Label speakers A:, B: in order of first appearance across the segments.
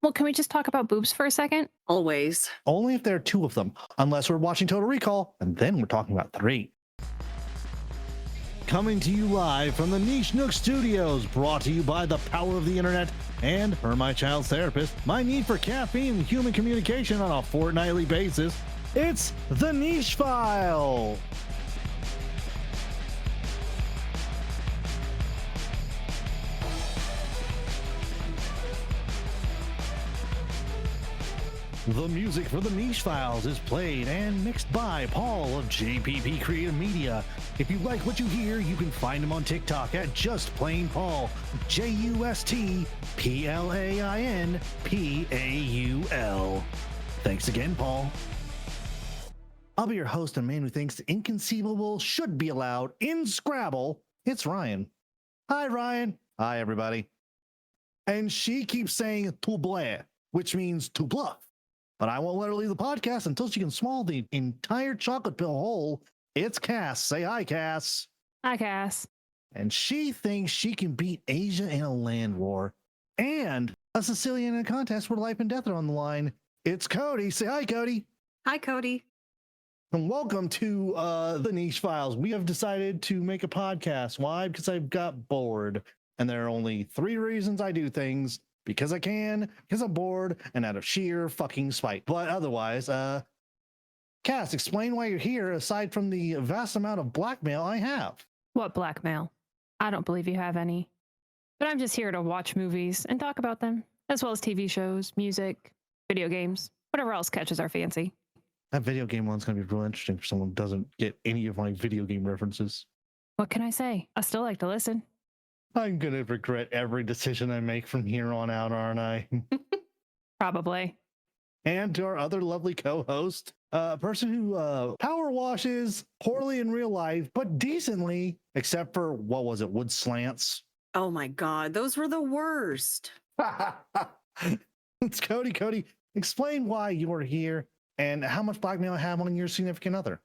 A: Well, can we just talk about boobs for a second?
B: Always.
C: Only if there are two of them, unless we're watching Total Recall, and then we're talking about three. Coming to you live from the Niche Nook Studios, brought to you by the power of the internet and her, my child's therapist, my need for caffeine and human communication on a fortnightly basis. It's the Niche File. The music for the Niche Files is played and mixed by Paul of JPP Creative Media. If you like what you hear, you can find him on TikTok at Just Plain Paul, JustPlainPaul. Thanks again, Paul. I'll be your host and man who thinks Inconceivable should be allowed in Scrabble. It's Ryan. Hi, Ryan. Hi, everybody. And she keeps saying to blare, which means to bluff. But I won't let her leave the podcast until she can swallow the entire chocolate pill whole. It's Cass. Say hi, Cass.
A: Hi, Cass.
C: And she thinks she can beat Asia in a land war and a Sicilian in a contest where life and death are on the line. It's Cody. Say hi, Cody.
B: Hi, Cody.
C: And welcome to the Niche Files. We have decided to make a podcast. Why? Because I've got bored. And there are only three reasons I do things. Because I can, because I'm bored, and out of sheer fucking spite. But otherwise, Cass, explain why you're here aside from the vast amount of blackmail I have.
A: What blackmail? I don't believe you have any. But I'm just here to watch movies and talk about them, as well as TV shows, music, video games, whatever else catches our fancy.
C: That video game one's going to be real interesting for someone who doesn't get any of my video game references.
A: What can I say? I still like to listen.
C: I'm going to regret every decision I make from here on out, aren't I?
A: Probably.
C: And to our other lovely co-host, a person who power washes poorly in real life, but decently, except for, what was it, wood slants?
B: Oh my God, those were the worst.
C: It's Cody. Cody, explain why you are here and how much blackmail I have on your significant other.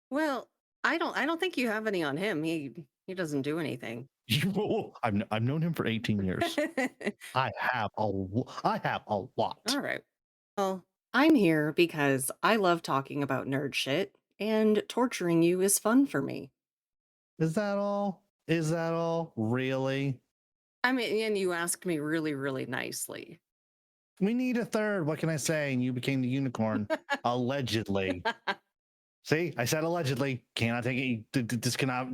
B: Well, I don't think you have any on him. He doesn't do anything.
C: I've known him for 18 years. I have a lot.
B: All right. Well, I'm here because I love talking about nerd shit, and torturing you is fun for me.
C: Is that all? Is that all? Really?
B: I mean, and you asked me really, really nicely.
C: We need a third. What can I say? And you became the unicorn. Allegedly. See, I said allegedly. Cannot take it.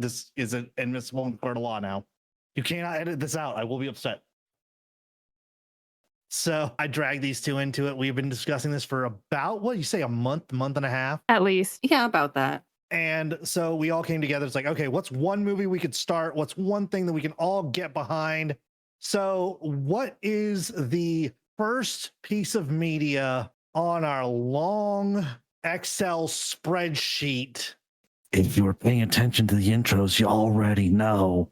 C: This is an admissible in court of law now. You cannot edit this out. I will be upset. So I dragged these two into it. We've been discussing this for about, what do you say, a month and a half?
A: At least.
B: Yeah, about that.
C: And so we all came together. It's like, okay, what's one movie we could start? What's one thing that we can all get behind? So what is the first piece of media on our long Excel spreadsheet? If you were paying attention to the intros, you already know.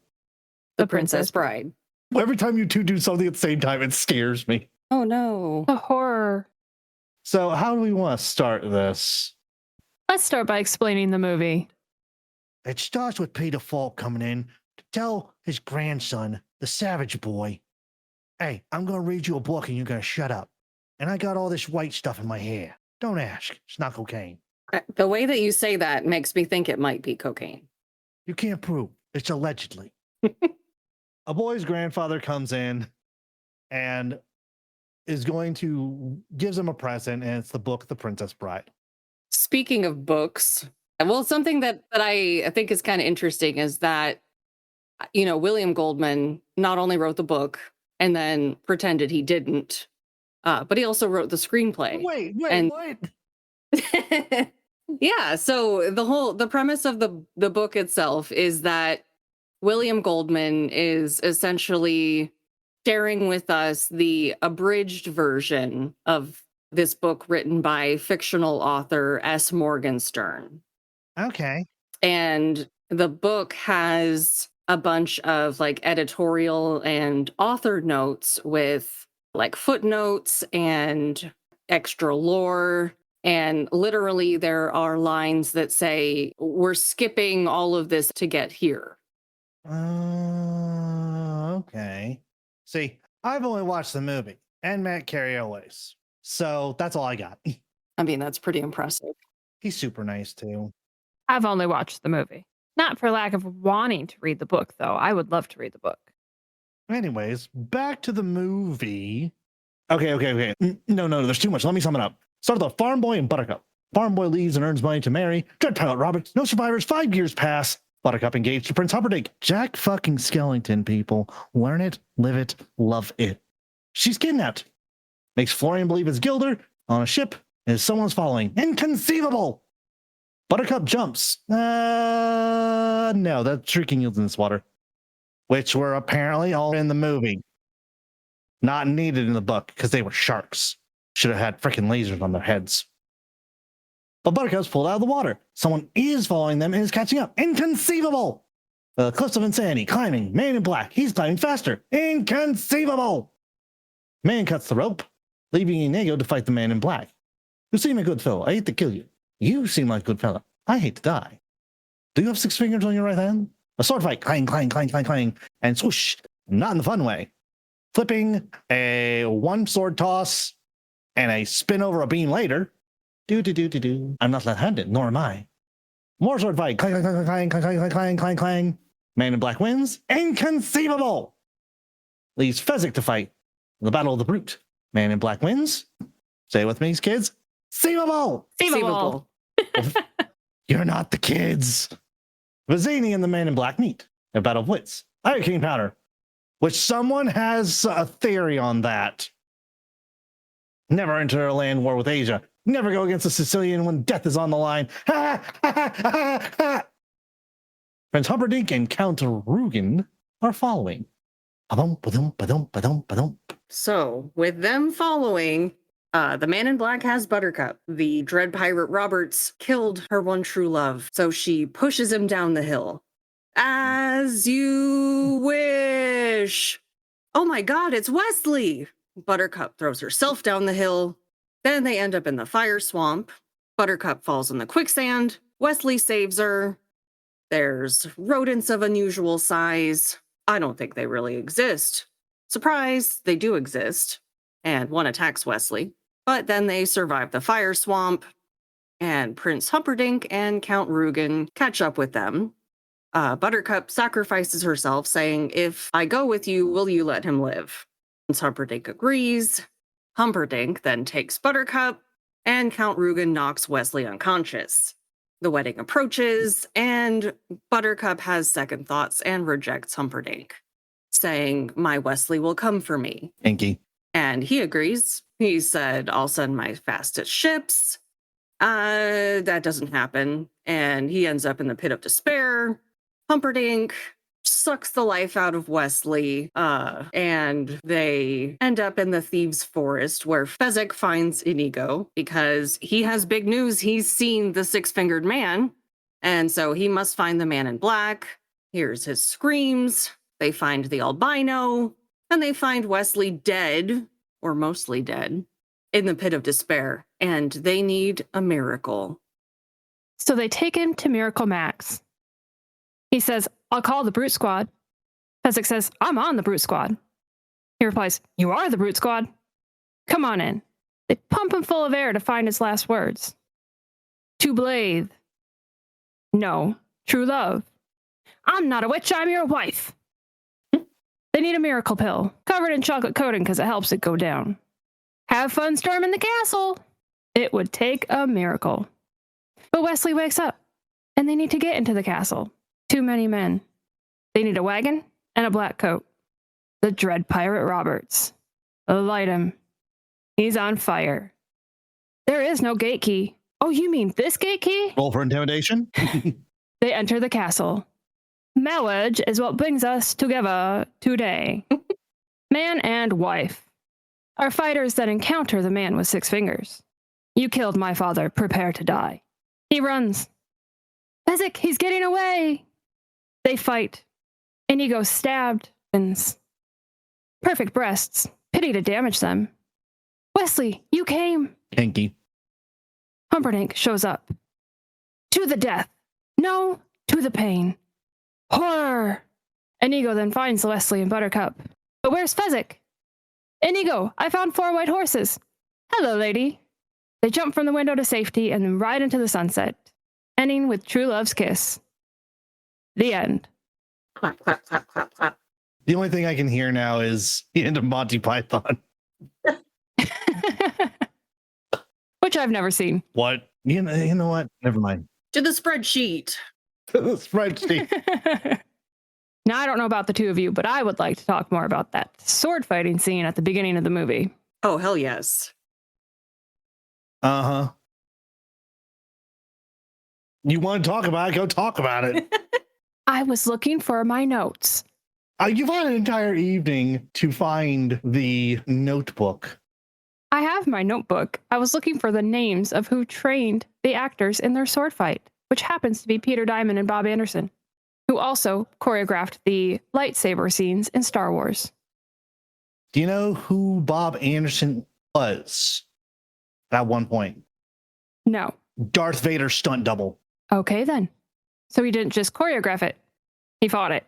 B: The Princess Bride.
C: Every time you two do something at the same time, it scares me.
B: Oh no.
A: The horror.
C: So how do we want to start this?
A: Let's start by explaining the movie.
C: It starts with Peter Falk coming in to tell his grandson, the Savage Boy, hey, I'm going to read you a book and you're going to shut up. And I got all this white stuff in my hair. Don't ask. It's not cocaine.
B: The way that you say that makes me think it might be cocaine.
C: You can't prove. It's allegedly. A boy's grandfather comes in and is going to gives him a present, and it's the book, The Princess Bride.
B: Speaking of books, well, something that I think is kind of interesting is that, William Goldman not only wrote the book and then pretended he didn't, but he also wrote the screenplay.
C: Wait, what?
B: Yeah, so the premise of the book itself is that William Goldman is essentially sharing with us the abridged version of this book written by fictional author S. Morgenstern.
C: Okay.
B: And the book has a bunch of like editorial and author notes with like footnotes and extra lore. And literally there are lines that say, we're skipping all of this to get here.
C: Okay. See, I've only watched the movie. and Matt Carioles. So that's all I got.
B: I mean, that's pretty impressive.
C: He's super nice too.
A: I've only watched the movie. Not for lack of wanting to read the book, though. I would love to read the book.
C: Anyways, back to the movie. Okay. No, there's too much. Let me sum it up. Start with Farm Boy and Buttercup. Farm Boy leaves and earns money to marry Dread Pilot Roberts. No survivors. 5 years pass. Buttercup engaged to Prince Humperdinck. Jack fucking Skellington, people. Learn it, live it, love it. She's kidnapped. Makes Florian believe it's Gilder on a ship and someone's following. Inconceivable! Buttercup jumps. No, that's shrieking yields in this water. Which were apparently all in the movie. Not needed in the book because they were sharks. Should have had freaking lasers on their heads. But Buttercup's pulled out of the water. Someone is following them and is catching up. Inconceivable! The Cliffs of Insanity, climbing. Man in black. He's climbing faster. Inconceivable! Man cuts the rope, leaving Inigo to fight the man in black. You seem a good fellow. I hate to kill you. You seem like a good fellow. I hate to die. Do you have 6 fingers on your right hand? A sword fight. Clang, clang, clang, clang, clang. And swoosh. Not in the fun way. Flipping, a 1 sword toss, and a spin over a beam later. Do. I'm not left-handed, nor am I. More sword fight. Clang, clang, clang, clang, clang, clang, clang, clang, clang. Man in black wins. Inconceivable! Leaves Fezzik to fight. The Battle of the Brute. Man in black wins. Say it with me, kids. Seemable!
A: Seemable.
C: You're not the kids. Vizzini and the Man in Black meet. A battle of wits. Iron King powder. Which someone has a theory on that. Never enter a land war with Asia. Never go against a Sicilian when death is on the line. Prince Humperdinck and Count Rugen are following.
B: So, with them following, the Man in Black has Buttercup. The Dread Pirate Roberts killed her one true love, so she pushes him down the hill. As you wish. Oh my god, it's Wesley! Buttercup throws herself down the hill. Then they end up in the fire swamp. Buttercup falls in the quicksand. Wesley saves her. There's rodents of unusual size. I don't think they really exist. Surprise, they do exist. And one attacks Wesley. But then they survive the fire swamp. And Prince Humperdinck and Count Rugen catch up with them. Buttercup sacrifices herself, saying, "If I go with you, will you let him live?" Prince Humperdinck agrees. Humperdinck then takes Buttercup, and Count Rugen knocks Wesley unconscious. The wedding approaches, and Buttercup has second thoughts and rejects Humperdinck, saying, "My Wesley will come for me."
C: Inky.
B: And he agrees. He said, "I'll send my fastest ships." That doesn't happen, and he ends up in the pit of despair. Humperdinck sucks the life out of Wesley, and they end up in the Thieves' Forest where Fezzik finds Inigo because he has big news. He's seen the 6-fingered man, and so he must find the Man in Black. Hears his screams. They find the albino, and they find Wesley dead, or mostly dead, in the pit of despair, and they need a miracle.
A: So they take him to Miracle Max. He says, "I'll call the Brute Squad." Fezzik says, "I'm on the Brute Squad." He replies, "You are the Brute Squad. Come on in." They pump him full of air to find his last words. "To Blathe. No, true love. I'm not a witch, I'm your wife." They need a miracle pill, covered in chocolate coating because it helps it go down. Have fun storming the castle. It would take a miracle. But Wesley wakes up, and they need to get into the castle. Too many men. They need a wagon and a black coat. The Dread Pirate Roberts. Light him. He's on fire. There is no gate key. Oh, you mean this gate key?
C: Roll for intimidation.
A: They enter the castle. Marriage is what brings us together today. Man and wife. Our fighters that encounter the man with 6 fingers. You killed my father. Prepare to die. He runs. Fezzik, he's getting away. They fight. Inigo stabbed. Perfect breasts. Pity to damage them. Wesley, you came.
C: Inky.
A: Humperdinck shows up. To the death. No, to the pain. Horror. Inigo then finds Wesley and Buttercup. But where's Fezzik? Inigo, I found 4 white horses. Hello, lady. They jump from the window to safety and then ride into the sunset, ending with true love's kiss. The end.
B: Clap, clap, clap, clap, clap.
C: The only thing I can hear now is the end of Monty Python.
A: Which I've never seen.
C: What? You know what? Never mind.
B: To the spreadsheet.
C: The spreadsheet.
A: Now, I don't know about the two of you, but I would like to talk more about that sword fighting scene at the beginning of the movie.
B: Oh, hell yes.
C: Uh-huh. You want to talk about it? Go talk about it.
A: I was looking for my notes.
C: You've had an entire evening to find the notebook.
A: I have my notebook. I was looking for the names of who trained the actors in their sword fight, which happens to be Peter Diamond and Bob Anderson, who also choreographed the lightsaber scenes in Star Wars.
C: Do you know who Bob Anderson was at one point?
A: No.
C: Darth Vader's stunt double.
A: Okay, then. So he didn't just choreograph it. He fought it.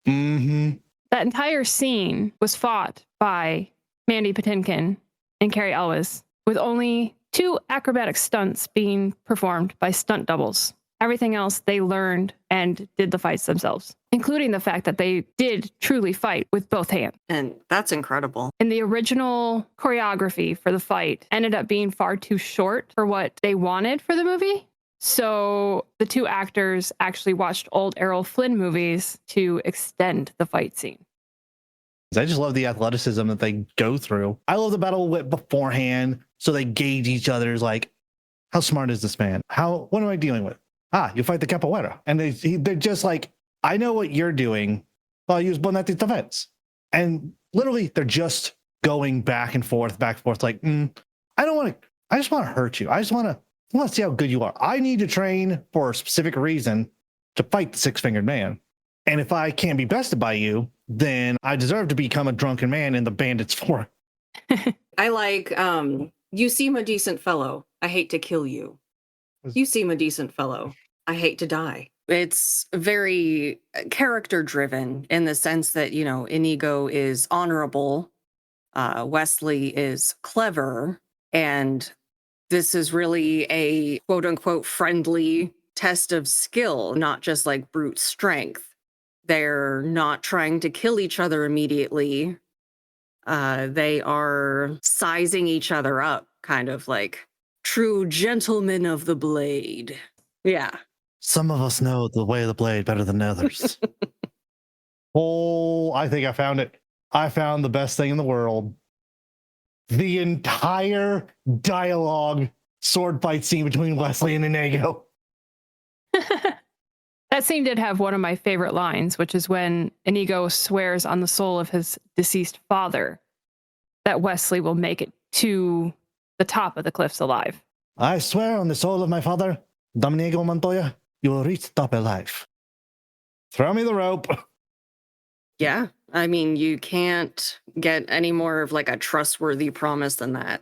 C: Mm-hmm.
A: That entire scene was fought by Mandy Patinkin and Carrie Elwes, with only 2 acrobatic stunts being performed by stunt doubles. Everything else they learned and did the fights themselves, including the fact that they did truly fight with both hands.
B: And that's incredible.
A: And the original choreography for the fight ended up being far too short for what they wanted for the movie. So the 2 actors actually watched old Errol Flynn movies to extend the fight scene.
C: I just love the athleticism that they go through. I love the battle whip beforehand, so they gauge each other's like, how smart is this man? What am I dealing with? You fight the capoeira. And they're just like, I know what you're doing. I'll use Bonetti's defense. And literally, they're just going back and forth, like, I just want to hurt you. I want to see how good you are. I need to train for a specific reason to fight the 6-fingered man. And if I can't be bested by you, then I deserve to become a drunken man in the bandits fort.
B: I like, you seem a decent fellow. I hate to kill you. You seem a decent fellow. I hate to die. It's very character driven in the sense that, Inigo is honorable. Wesley is clever. And this is really a quote unquote friendly test of skill, not just like brute strength. They're not trying to kill each other immediately. They are sizing each other up, kind of like true gentlemen of the blade. Yeah.
C: Some of us know the way of the blade better than others. I think I found it. I found the best thing in the world. The entire dialogue sword fight scene between Wesley and Inigo.
A: That scene did have one of my favorite lines, which is when Inigo swears on the soul of his deceased father that Wesley will make it to the top of the cliffs alive.
C: I swear on the soul of my father, Dominigo Montoya, you will reach the top alive. Throw me the rope.
B: Yeah. I mean, you can't get any more of like a trustworthy promise than that.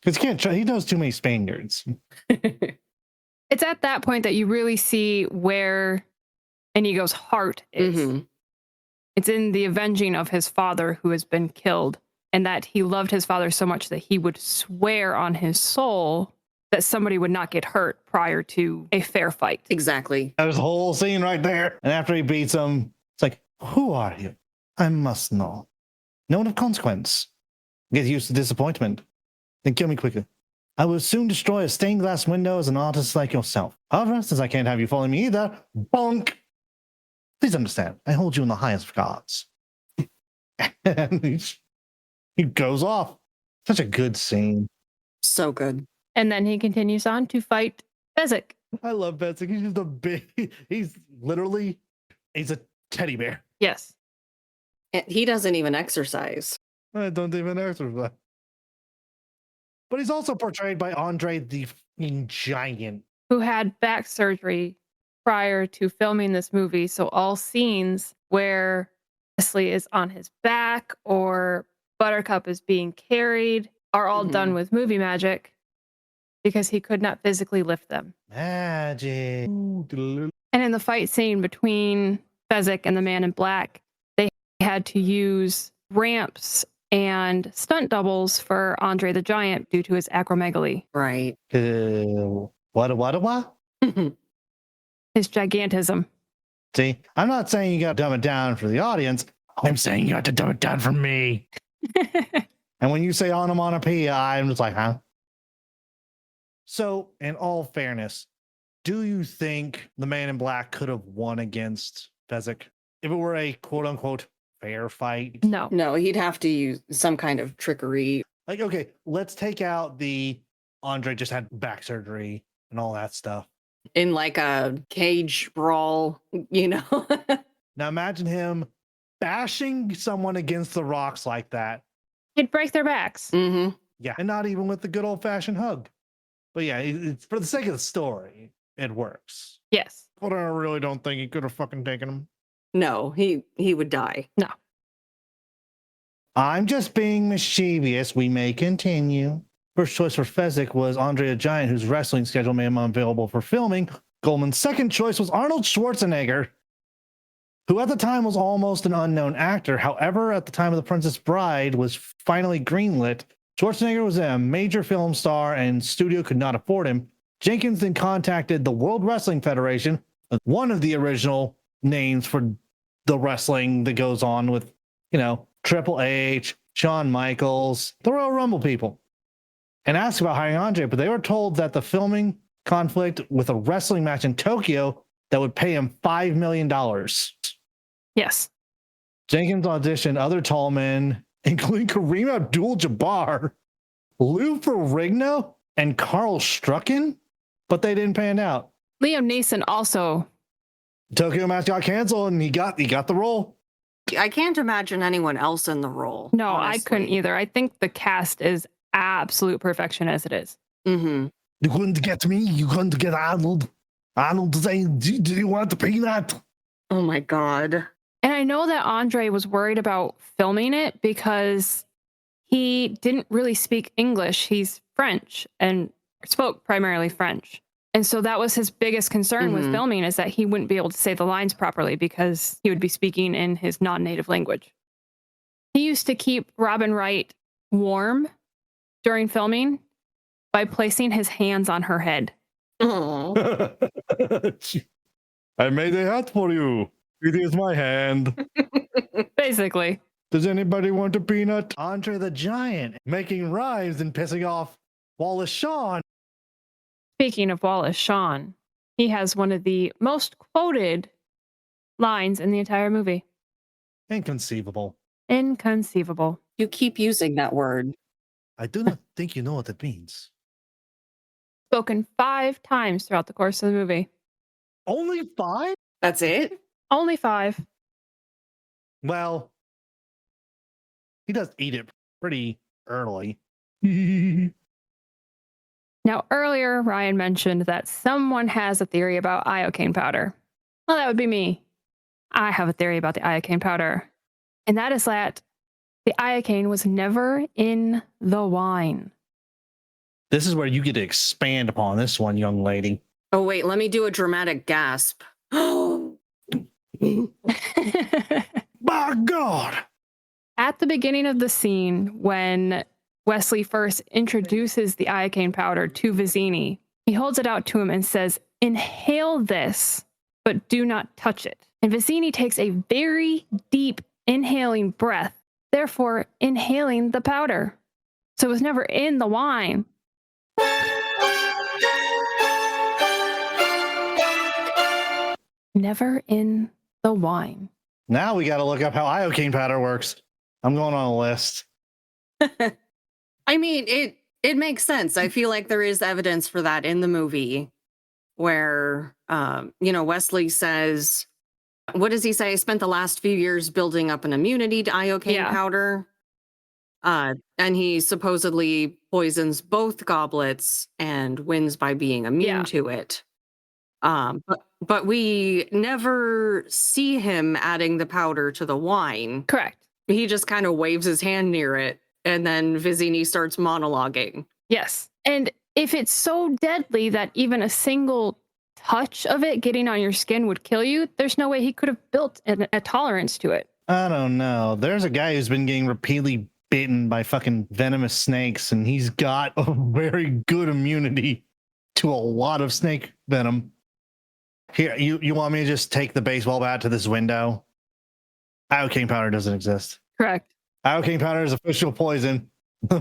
C: Because he knows too many Spaniards.
A: It's at that point that you really see where Inigo's heart is.
B: Mm-hmm.
A: It's in the avenging of his father who has been killed, and that he loved his father so much that he would swear on his soul that somebody would not get hurt prior to a fair fight.
B: Exactly.
C: There's a whole scene right there. And after he beats him, it's like, who are you? I must know. No one of consequence. Get used to disappointment. Then kill me quickly. I will soon destroy a stained glass window as an artist like yourself. However, since I can't have you follow me either, bonk! Please understand, I hold you in the highest regards. And he goes off. Such a good scene.
B: So good.
A: And then he continues on to fight Fezzik.
C: I love Fezzik. He's just he's a teddy bear.
A: Yes.
B: And he doesn't even exercise.
C: I don't even exercise. But he's also portrayed by Andre the fucking Giant,
A: Who had back surgery prior to filming this movie. So all scenes where Wesley is on his back or Buttercup is being carried are all done with movie magic because he could not physically lift them.
C: Magic.
A: And in the fight scene between Fezzik and the Man in Black, they had to use ramps and stunt doubles for Andre the Giant due to his acromegaly,
B: Right.
C: What?
A: his gigantism.
C: See, I'm not saying you got to dumb it down for the audience. I'm saying you got to dumb it down for me. And when you say onomatopoeia, I'm just like, huh? So, in all fairness, do you think the Man in Black could have won against Fezzik if it were a quote unquote fair fight?
A: No.
B: No, he'd have to use some kind of trickery.
C: Like, okay, let's take out the Andre just had back surgery and all that stuff.
B: In like a cage brawl, you know?
C: Now imagine him bashing someone against the rocks like that.
A: He'd break their backs.
B: Mm-hmm.
C: Yeah, and not even with the good old fashioned hug. But yeah, it's for the sake of the story, it works.
A: Yes.
C: But I really don't think he could have fucking taken him.
B: No, he would die.
A: No.
C: I'm just being mischievous. We may continue. First choice for Fezzik was Andre the Giant, whose wrestling schedule made him unavailable for filming. Goldman's second choice was Arnold Schwarzenegger, who at the time was almost an unknown actor. However, at the time of The Princess Bride was finally greenlit, Schwarzenegger was a major film star and studio could not afford him. Jenkins then contacted the World Wrestling Federation, one of the original names for the wrestling that goes on with, Triple H, Shawn Michaels, the Royal Rumble people, and asked about hiring Andre, but they were told that the filming conflict with a wrestling match in Tokyo that would pay him $5 million.
A: Yes.
C: Jenkins auditioned other tall men, including Kareem Abdul-Jabbar, Lou Ferrigno, and Carl Strucken, but they didn't pan out.
A: Liam Neeson also.
C: Tokyo match got canceled, and he got the role.
B: I can't imagine anyone else in the role.
A: No,
B: honestly.
A: I couldn't either. I think the cast is absolute perfection as it is.
B: Mm-hmm.
C: You couldn't get me. You couldn't get Arnold. Arnold saying, "Do you want the peanut?"
B: Oh my God.
A: And I know that Andre was worried about filming it because he didn't really speak English. He's French and spoke primarily French. And so that was his biggest concern with filming, is that he wouldn't be able to say the lines properly because he would be speaking in his non-native language. He used to keep Robin Wright warm during filming by placing his hands on her head.
B: Oh.
C: I made a hat for you. It is my hand.
A: Basically.
C: Does anybody want a peanut? Andre the Giant making rhymes and pissing off Wallace Shawn.
A: Speaking of Wallace Shawn, he has one of the most quoted lines in the entire movie.
C: Inconceivable.
A: Inconceivable.
B: You keep using that word.
C: I do not think you know what it means.
A: Spoken 5 times throughout the course of the movie.
C: Only 5?
B: That's it?
A: Only 5.
C: Well, he does eat it pretty early.
A: Now, earlier, Ryan mentioned that someone has a theory about iocane powder. Well, that would be me. I have a theory about the iocane powder. And that is that the iocane was never in the wine.
C: This is where you get to expand upon this one, young lady.
B: Oh, wait, let me do a dramatic gasp. Oh,
C: My God!
A: At the beginning of the scene, when Wesley first introduces the iocane powder to Vizzini, he holds it out to him and says, "Inhale this, but do not touch it." And Vizzini takes a very deep inhaling breath, therefore inhaling the powder. So it was never in the wine. Never in the wine.
C: Now we got to look up how iocane powder works. I'm going on a list.
B: I mean, it makes sense. I feel like there is evidence for that in the movie where, Wesley says, what does he say? I spent the last few years building up an immunity to iocane powder. And he supposedly poisons both goblets and wins by being immune to it. But we never see him adding the powder to the wine.
A: Correct.
B: He just kind of waves his hand near it, and then Vizzini starts monologuing.
A: Yes. And if it's so deadly that even a single touch of it getting on your skin would kill you, there's no way he could have built a tolerance to it.
C: I don't know. There's a guy who's been getting repeatedly bitten by fucking venomous snakes, and he's got a very good immunity to a lot of snake venom. Here, you want me to just take the baseball bat to this window? Iocane powder doesn't exist.
A: Correct.
C: Iocane powder is official poison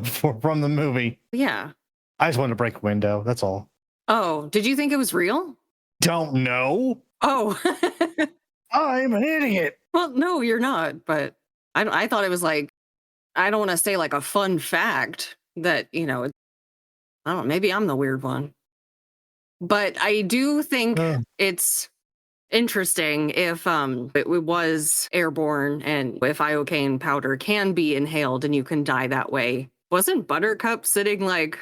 C: from the movie.
B: Yeah.
C: I just wanted to break a window. That's all.
B: Oh, did you think it was real?
C: Don't know.
B: Oh.
C: I'm an idiot.
B: Well, no, you're not. But I thought it was like, I don't want to say like a fun fact that, I don't know, maybe I'm the weird one. But I do think it's interesting if it was airborne and if iocane powder can be inhaled and you can die that way. Wasn't Buttercup sitting like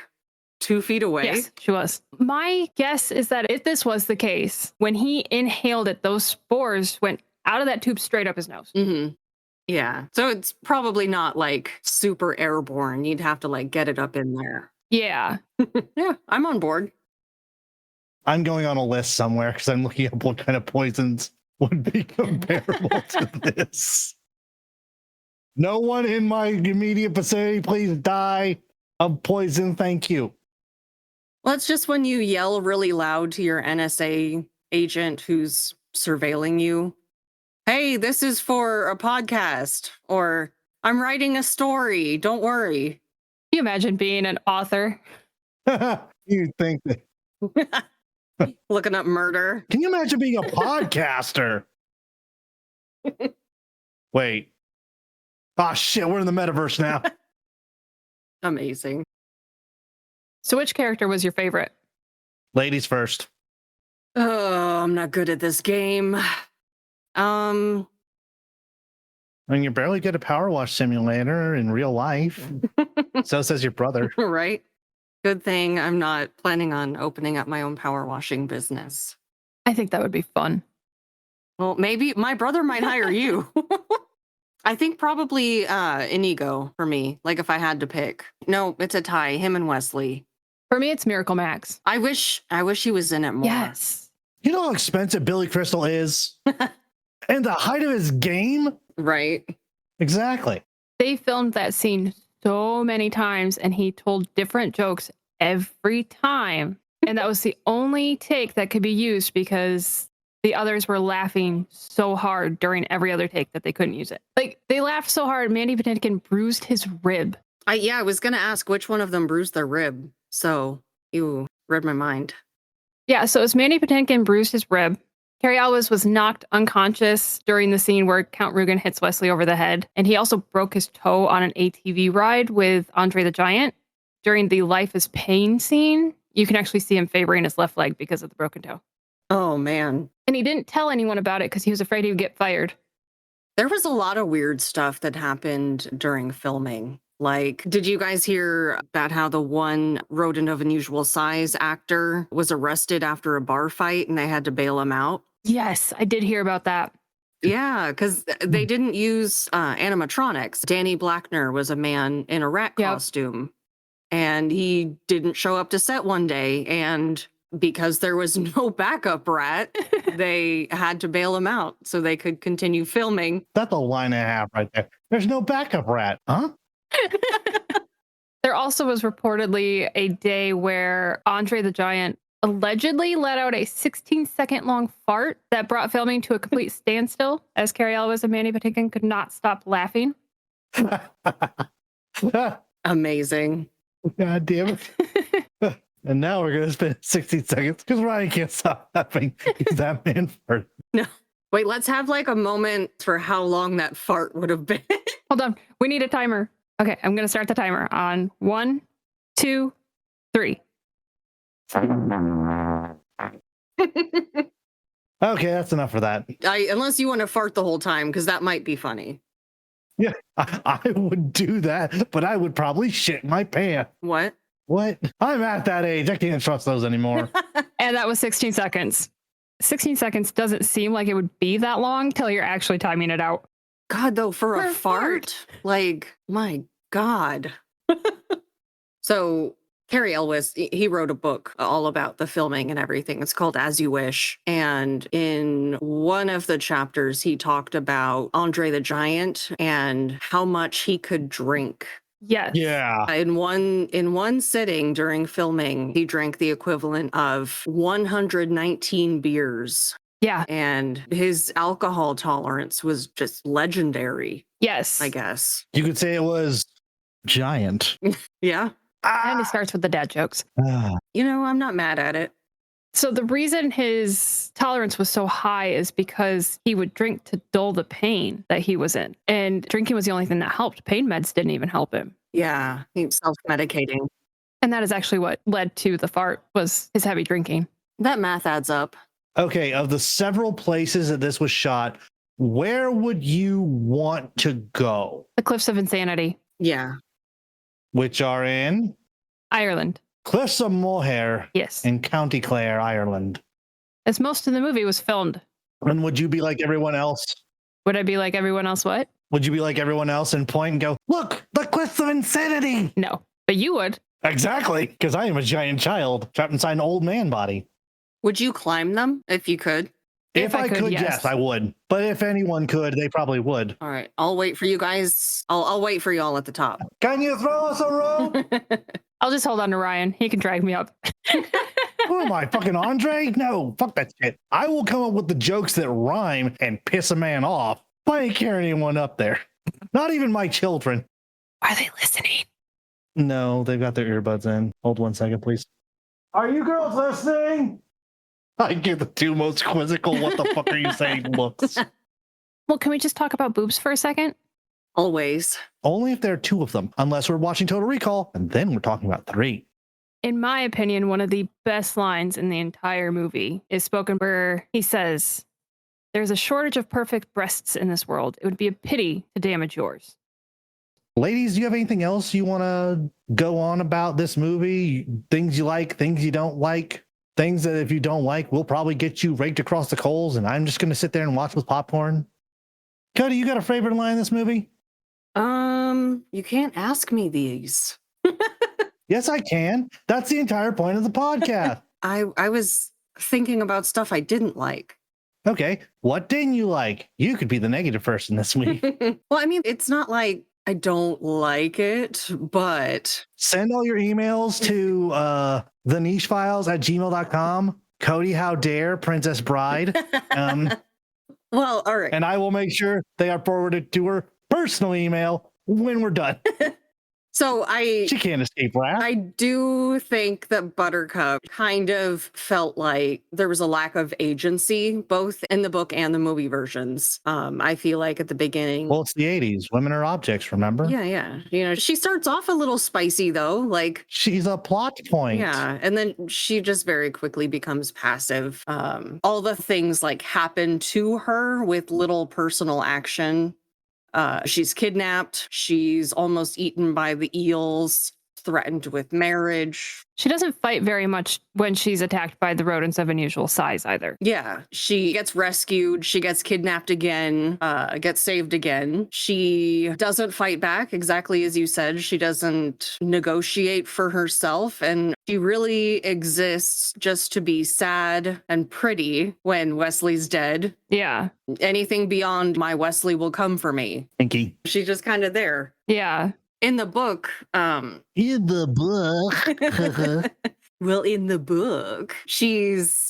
B: 2 feet away?
A: Yes, she was. My guess is that if this was the case, when he inhaled it, those spores went out of that tube straight up his nose.
B: Mm-hmm. Yeah. So it's probably not like super airborne. You'd have to like get it up in there.
A: Yeah.
B: Yeah, I'm on board.
C: I'm going on a list somewhere because I'm looking up what kind of poisons would be comparable to this. No one in my immediate vicinity, please die of poison. Thank you.
B: Well, it's just when you yell really loud to your NSA agent who's surveilling you. Hey, this is for a podcast, or I'm writing a story. Don't worry.
A: Can you imagine being an author?
C: You think that?
B: Looking up murder.
C: Can you imagine being a podcaster? Wait. Oh shit, we're in the metaverse now.
B: Amazing.
A: So which character was your favorite?
C: Ladies first.
B: Oh, I'm not good at this game.
C: I mean, you're barely good at Power Wash Simulator in real life. So says your brother.
B: Right? Good thing I'm not planning on opening up my own power washing business.
A: I think that would be fun.
B: Well, maybe my brother might hire you. I think probably Inigo for me, like if I had to pick. No, it's a tie, him and Wesley.
A: For me, it's Miracle Max.
B: I wish he was in it more.
A: Yes.
C: You know how expensive Billy Crystal is? And the height of his game?
B: Right.
C: Exactly.
A: They filmed that scene so many times and he told different jokes every time. And that was the only take that could be used because the others were laughing so hard during every other take that they couldn't use it. Like, they laughed so hard, Mandy Patinkin bruised his rib.
B: I was going to ask which one of them bruised their rib. So you read my mind.
A: Yeah, so as Mandy Patinkin bruised his rib, Cary Elwes was knocked unconscious during the scene where Count Rugen hits Wesley over the head. And he also broke his toe on an ATV ride with Andre the Giant. During the Life is Pain scene, you can actually see him favoring his left leg because of the broken toe.
B: Oh, man.
A: And he didn't tell anyone about it because he was afraid he would get fired.
B: There was a lot of weird stuff that happened during filming. Like, did you guys hear about how the one rodent of unusual size actor was arrested after a bar fight and they had to bail him out?
A: Yes, I did hear about that.
B: Yeah, because they didn't use animatronics. Danny Blackner was a man in a rat costume, and he didn't show up to set one day. And because there was no backup rat, they had to bail him out so they could continue filming.
C: That's a line and a half right there. There's no backup rat, huh?
A: There also was reportedly a day where Andre the Giant allegedly let out a 16-second long fart that brought filming to a complete standstill as Cary Elwes and Mandy Patinkin could not stop laughing.
B: Amazing.
C: God damn it. And now we're going to spend 16 seconds because Ryan can't stop laughing. He's that man farted.
B: No. Wait, let's have like a moment for how long that fart would have been.
A: Hold on. We need a timer. Okay, I'm going to start the timer on 1, 2, 3.
C: Okay, that's enough for that.
B: Unless you want to fart the whole time, because that might be funny.
C: Yeah, I would do that, but I would probably shit my pants.
B: What?
C: What? I'm at that age. I can't trust those anymore.
A: And that was 16 seconds. 16 seconds doesn't seem like it would be that long till you're actually timing it out.
B: God, though, for a fart? Like, my God. So Cary Elwes, he wrote a book all about the filming and everything. It's called As You Wish. And in one of the chapters, he talked about Andre the Giant and how much he could drink.
A: Yes.
C: Yeah.
B: In one sitting during filming, he drank the equivalent of 119 beers.
A: Yeah.
B: And his alcohol tolerance was just legendary,
A: Yes.
B: I guess.
C: You could say it was giant.
B: Yeah.
A: And it starts with the dad jokes.
B: You know, I'm not mad at it.
A: So the reason his tolerance was so high is because he would drink to dull the pain that he was in. And drinking was the only thing that helped. Pain meds didn't even help him.
B: Yeah, he was self-medicating.
A: And that is actually what led to the fart, was his heavy drinking.
B: That math adds up.
C: Okay, of the several places that this was shot, where would you want to go?
A: The Cliffs of Insanity,
B: Yeah.
C: Which are in
A: Ireland.
C: Cliffs of Moher
A: Yes.
C: in County Clare, Ireland.
A: As most of the movie was filmed.
C: And would you be like everyone else?
A: Would I be like everyone else? What?
C: Would you be like everyone else and point and go, look, the Cliffs of Insanity?
A: No. But you would.
C: Exactly, because I am a giant child trapped inside an old man body.
B: Would you climb them if you could?
C: If I could, yes, I would. But if anyone could, they probably would.
B: All right. I'll wait for you guys. I'll wait for you all at the top.
C: Can you throw us a rope?
A: I'll just hold on to Ryan. He can drag me up.
C: Who am I, fucking Andre? No, fuck that shit. I will come up with the jokes that rhyme and piss a man off. But I ain't carrying anyone up there. Not even my children.
A: Are they listening?
C: No, they've got their earbuds in. Hold 1 second, please. Are you girls listening? I give the two most quizzical, what the fuck are you saying looks.
A: Well, can we just talk about boobs for a second?
B: Always.
C: Only if there are two of them, unless we're watching Total Recall, and then we're talking about three.
A: In my opinion, one of the best lines in the entire movie is spoken where he says, "There's a shortage of perfect breasts in this world. It would be a pity to damage yours."
C: Ladies, do you have anything else you want to go on about this movie? Things you like, things you don't like? Things that if you don't like, will probably get you raked across the coals, and I'm just going to sit there and watch with popcorn. Cody, you got a favorite line in this movie?
B: You can't ask me these.
C: Yes, I can. That's the entire point of the podcast.
B: I was thinking about stuff I didn't like.
C: Okay, what didn't you like? You could be the negative person this week.
B: Well, I mean, it's not like I don't like it, but
C: Send all your emails to thenichefiles@gmail.com. Cody, how dare, Princess Bride.
B: Well, all right.
C: And I will make sure they are forwarded to her personal email when we're done.
B: So
C: She can't escape wrath.
B: I do think that Buttercup kind of felt like there was a lack of agency, both in the book and the movie versions. I feel like at the beginning.
C: Well, it's the 80s. Women are objects, remember?
B: Yeah. You know, she starts off a little spicy though, like
C: She's a plot point.
B: yeah, and then she just very quickly becomes passive. All the things like happen to her with little personal action. She's kidnapped. She's almost eaten by the eels, threatened with marriage.
A: She doesn't fight very much when she's attacked by the rodents of unusual size either.
B: Yeah, she gets rescued. She gets kidnapped again, gets saved again. She doesn't fight back, exactly as you said. She doesn't negotiate for herself. And she really exists just to be sad and pretty when Wesley's dead.
A: Yeah.
B: Anything beyond my Wesley will come for me.
C: Pinky.
B: She's just kind of there.
A: Yeah.
B: In the book,
C: In the book.
B: well, in the book,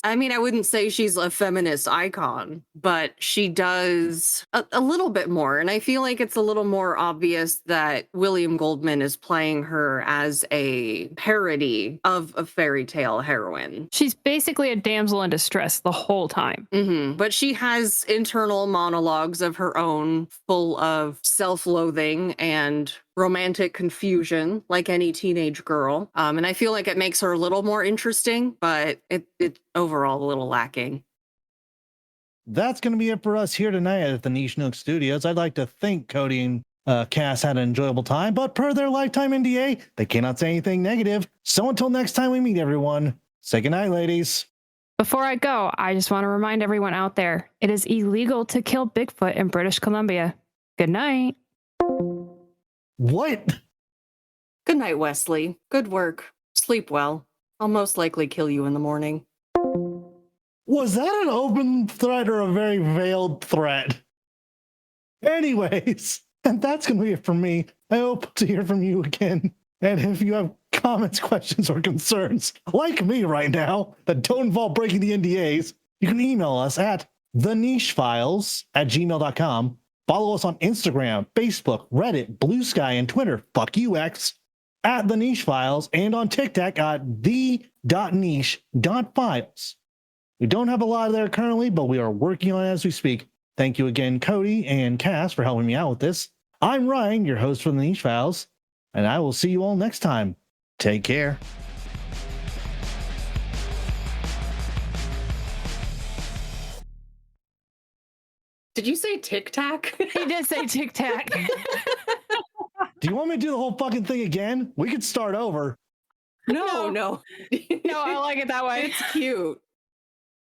B: I mean, I wouldn't say she's a feminist icon, but she does a little bit more. And I feel like it's a little more obvious that William Goldman is playing her as a parody of a fairy tale heroine.
A: She's basically a damsel in distress the whole time.
B: But she has internal monologues of her own, full of self-loathing and romantic confusion, like any teenage girl. And I feel like it makes her a little more interesting, but it overall a little lacking.
C: That's going to be it for us here tonight at the Niche Nook Studios. I'd like to thank Cody and Cass had an enjoyable time, but per their lifetime NDA, they cannot say anything negative. So until next time we meet everyone, say goodnight, ladies.
A: Before I go, I just want to remind everyone out there, it is illegal to kill Bigfoot in British Columbia. Good night.
C: What?
B: Good night, Wesley. Good work. Sleep well. I'll most likely kill you in the morning.
C: Was that an open threat or a very veiled threat? Anyways, and that's going to be it from me. I hope to hear from you again. And if you have comments, questions, or concerns, like me right now, that don't involve breaking the NDAs, you can email us at thenichefiles@gmail.com. Follow us on Instagram, Facebook, Reddit, Blue Sky, and Twitter. Fuck you, X. At The Niche Files, and on TikTok at the.niche.files. We don't have a lot there currently, but we are working on it as we speak. Thank you again, Cody and Cass, for helping me out with this. I'm Ryan, your host from The Niche Files, and I will see you all next time. Take care.
B: Did you say Tic Tac?
A: He did say tic tac.
C: Do you want me to do the whole fucking thing again? We could start over.
B: No.
A: No, I like it that way.
B: It's cute.